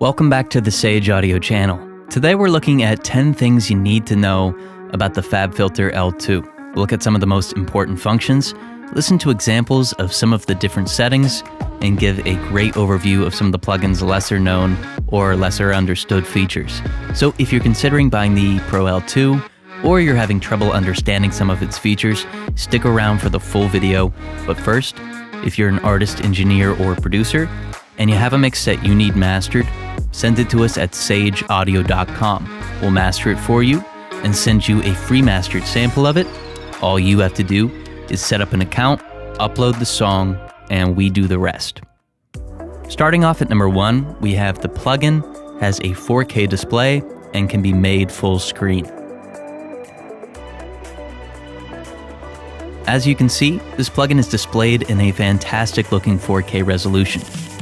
Welcome back to the Sage Audio channel. Today we're looking at 10 things you need to know about the FabFilter L2. We'll look at some of the most important functions, listen to examples of some of the different settings, and give a great overview of some of the plugin's lesser known or lesser understood features. So if you're considering buying the Pro-L2, or you're having trouble understanding some of its features, stick around for the full video. But first, if you're an artist, engineer, or producer, and you have a mix that you need mastered, send it to us at sageaudio.com. We'll master it for you and send you a free mastered sample of it. All you have to do is set up an account, upload the song, and we do the rest. Starting off at number 1, we have the plugin has a 4K display and can be made full screen. As you can see, this plugin is displayed in a fantastic looking 4K resolution.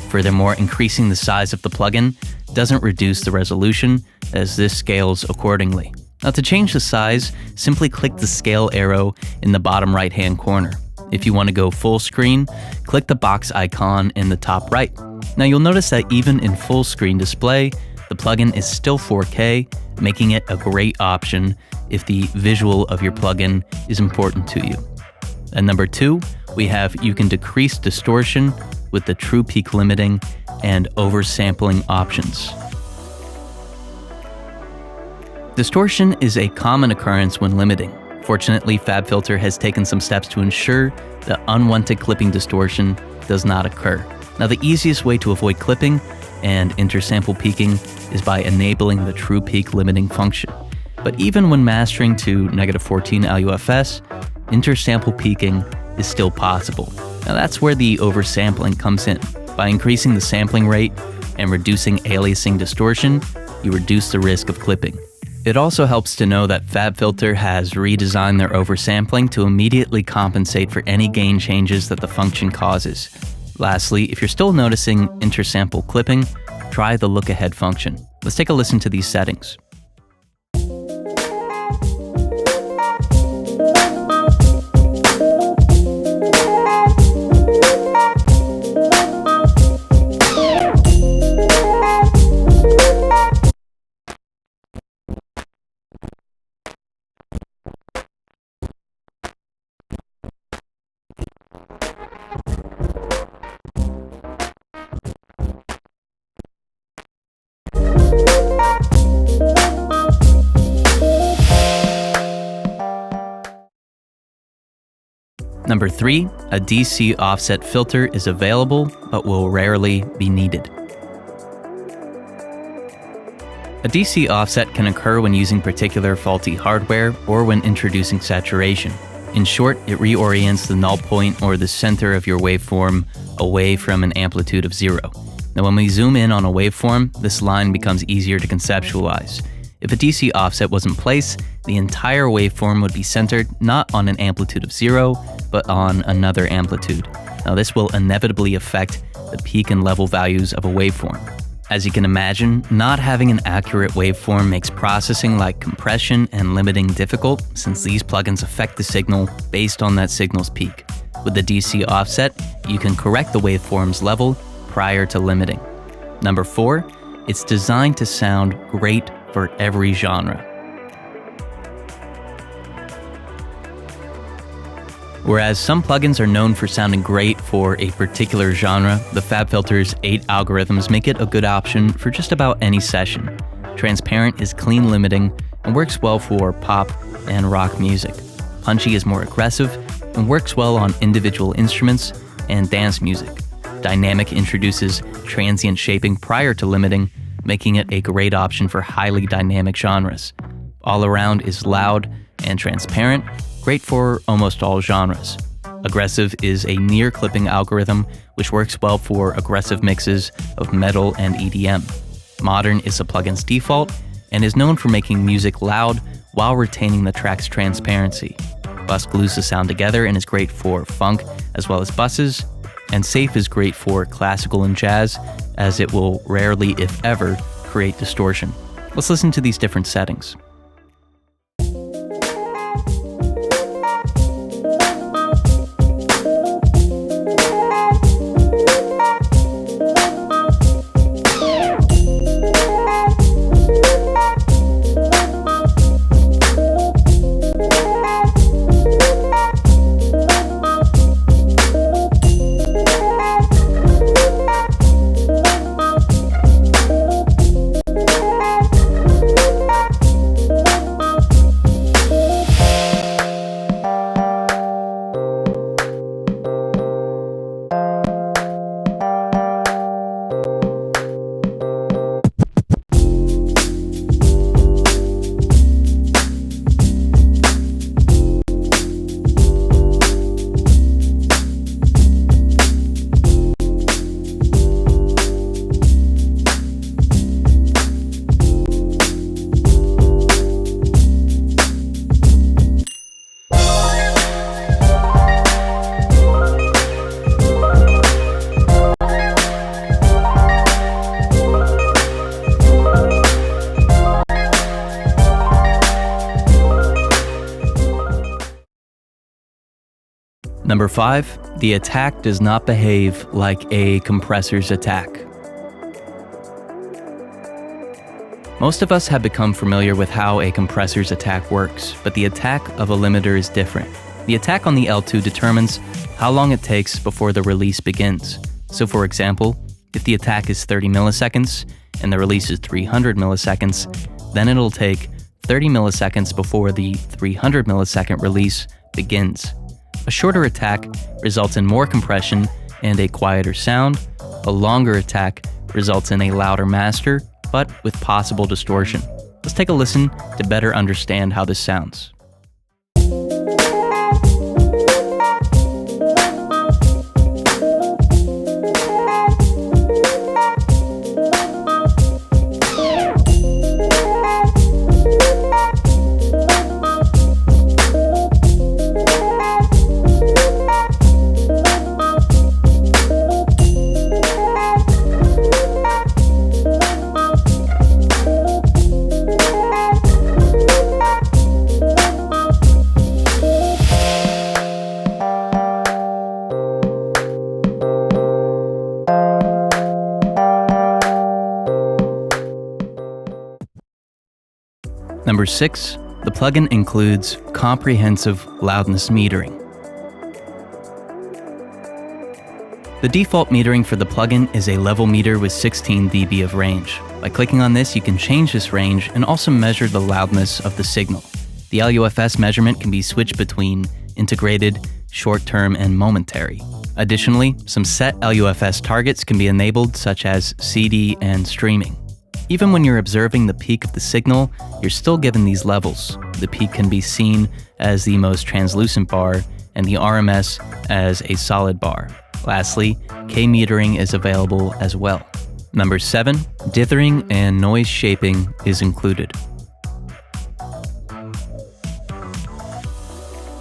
Furthermore, increasing the size of the plugin doesn't reduce the resolution, as this scales accordingly. Now, to change the size, simply click the scale arrow in the bottom right-hand corner. If you want to go full screen, click the box icon in the top right. Now, you'll notice that even in full screen display, the plugin is still 4K, making it a great option if the visual of your plugin is important to you. And number 2, we have you can decrease distortion with the true peak limiting and oversampling options. Distortion is a common occurrence when limiting. Fortunately, FabFilter has taken some steps to ensure that unwanted clipping distortion does not occur. Now, the easiest way to avoid clipping and intersample peaking is by enabling the true peak limiting function. But even when mastering to -14 LUFS, intersample peaking is still possible. Now that's where the oversampling comes in. By increasing the sampling rate and reducing aliasing distortion, you reduce the risk of clipping. It also helps to know that FabFilter has redesigned their oversampling to immediately compensate for any gain changes that the function causes. Lastly, if you're still noticing intersample clipping, try the look ahead function. Let's take a listen to these settings. Number 3, a DC offset filter is available, but will rarely be needed. A DC offset can occur when using particular faulty hardware or when introducing saturation. In short, it reorients the null point or the center of your waveform away from an amplitude of 0. Now, when we zoom in on a waveform, this line becomes easier to conceptualize. If a DC offset was in place, the entire waveform would be centered not on an amplitude of 0, but on another amplitude. Now, this will inevitably affect the peak and level values of a waveform. As you can imagine, not having an accurate waveform makes processing like compression and limiting difficult, since these plugins affect the signal based on that signal's peak. With the DC offset, you can correct the waveform's level prior to limiting. Number 4, it's designed to sound great for every genre. Whereas some plugins are known for sounding great for a particular genre, the FabFilter's 8 algorithms make it a good option for just about any session. Transparent is clean limiting and works well for pop and rock music. Punchy is more aggressive and works well on individual instruments and dance music. Dynamic introduces transient shaping prior to limiting, making it a great option for highly dynamic genres. All around is loud and transparent, great for almost all genres. Aggressive is a near clipping algorithm which works well for aggressive mixes of metal and EDM. Modern is the plugin's default and is known for making music loud while retaining the track's transparency. Bus glues the sound together and is great for funk as well as buses. And Safe is great for classical and jazz, as it will rarely, if ever, create distortion. Let's listen to these different settings. Number 5, the attack does not behave like a compressor's attack. Most of us have become familiar with how a compressor's attack works, but the attack of a limiter is different. The attack on the L2 determines how long it takes before the release begins. So for example, if the attack is 30 milliseconds and the release is 300 milliseconds, then it'll take 30 milliseconds before the 300 millisecond release begins. A shorter attack results in more compression and a quieter sound. A longer attack results in a louder master, but with possible distortion. Let's take a listen to better understand how this sounds. Number 6, the plugin includes comprehensive loudness metering. The default metering for the plugin is a level meter with 16 dB of range. By clicking on this, you can change this range and also measure the loudness of the signal. The LUFS measurement can be switched between integrated, short-term, and momentary. Additionally, some set LUFS targets can be enabled, such as CD and streaming. Even when you're observing the peak of the signal, you're still given these levels. The peak can be seen as the most translucent bar and the RMS as a solid bar. Lastly, K-metering is available as well. Number 7, dithering and noise shaping is included.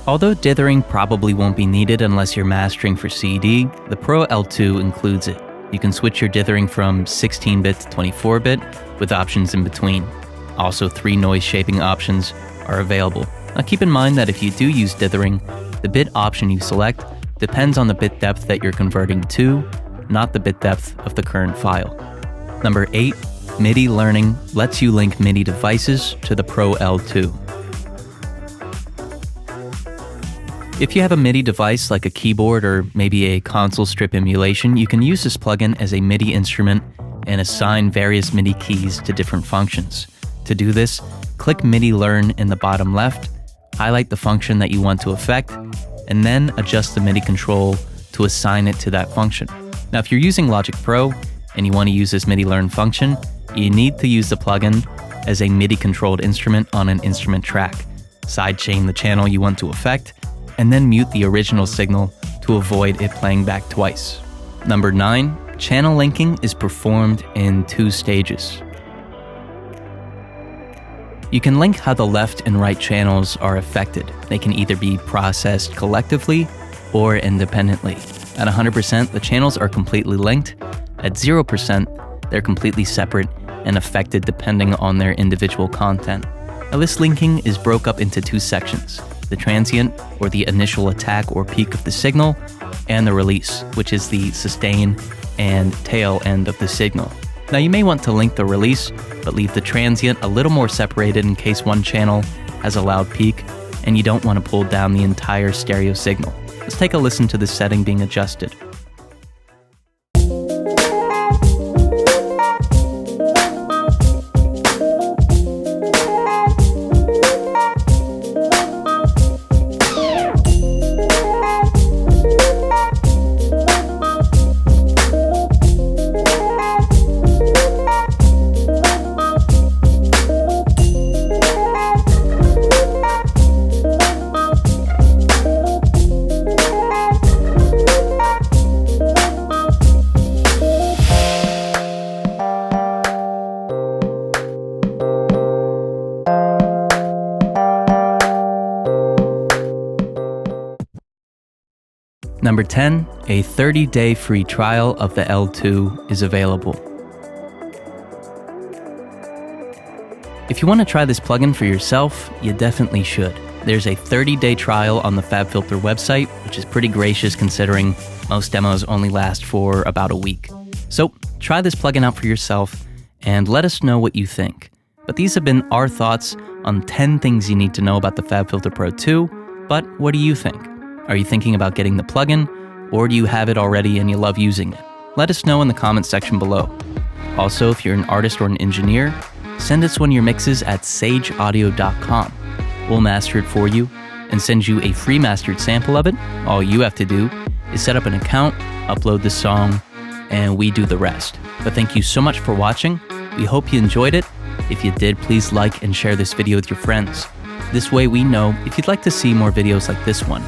Although dithering probably won't be needed unless you're mastering for CD, the Pro-L2 includes it. You can switch your dithering from 16-bit to 24-bit with options in between. Also, 3 noise shaping options are available. Now keep in mind that if you do use dithering, the bit option you select depends on the bit depth that you're converting to, not the bit depth of the current file. Number 8, MIDI learning lets you link MIDI devices to the Pro-L2. If you have a MIDI device like a keyboard or maybe a console strip emulation, you can use this plugin as a MIDI instrument and assign various MIDI keys to different functions. To do this, click MIDI Learn in the bottom left, highlight the function that you want to affect, and then adjust the MIDI control to assign it to that function. Now, if you're using Logic Pro and you want to use this MIDI Learn function, you need to use the plugin as a MIDI-controlled instrument on an instrument track. Sidechain the channel you want to affect, and then mute the original signal to avoid it playing back twice. Number 9, channel linking is performed in 2 stages. You can link how the left and right channels are affected. They can either be processed collectively or independently. At 100%, the channels are completely linked. At 0%, they're completely separate and affected depending on their individual content. Now, this linking is broke up into 2 sections: the transient, or the initial attack or peak of the signal, and the release, which is the sustain and tail end of the signal. Now, you may want to link the release, but leave the transient a little more separated in case one channel has a loud peak and you don't want to pull down the entire stereo signal. Let's take a listen to this setting being adjusted. Number 10, a 30-day free trial of the L2 is available. If you want to try this plugin for yourself, you definitely should. There's a 30-day trial on the FabFilter website, which is pretty gracious considering most demos only last for about a week. So try this plugin out for yourself and let us know what you think. But these have been our thoughts on 10 things you need to know about the FabFilter Pro 2, but what do you think? Are you thinking about getting the plugin, or do you have it already and you love using it? Let us know in the comments section below. Also, if you're an artist or an engineer, send us one of your mixes at sageaudio.com. We'll master it for you and send you a free mastered sample of it. All you have to do is set up an account, upload the song, and we do the rest. But thank you so much for watching. We hope you enjoyed it. If you did, please like and share this video with your friends. This way we know if you'd like to see more videos like this one.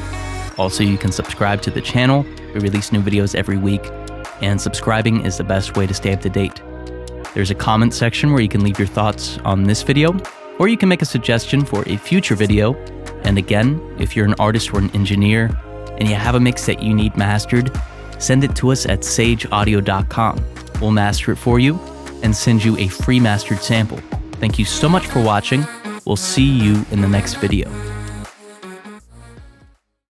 Also, you can subscribe to the channel. We release new videos every week, and subscribing is the best way to stay up to date. There's a comment section where you can leave your thoughts on this video, or you can make a suggestion for a future video. And again, if you're an artist or an engineer and you have a mix that you need mastered, send it to us at sageaudio.com. We'll master it for you and send you a free mastered sample. Thank you so much for watching. We'll see you in the next video.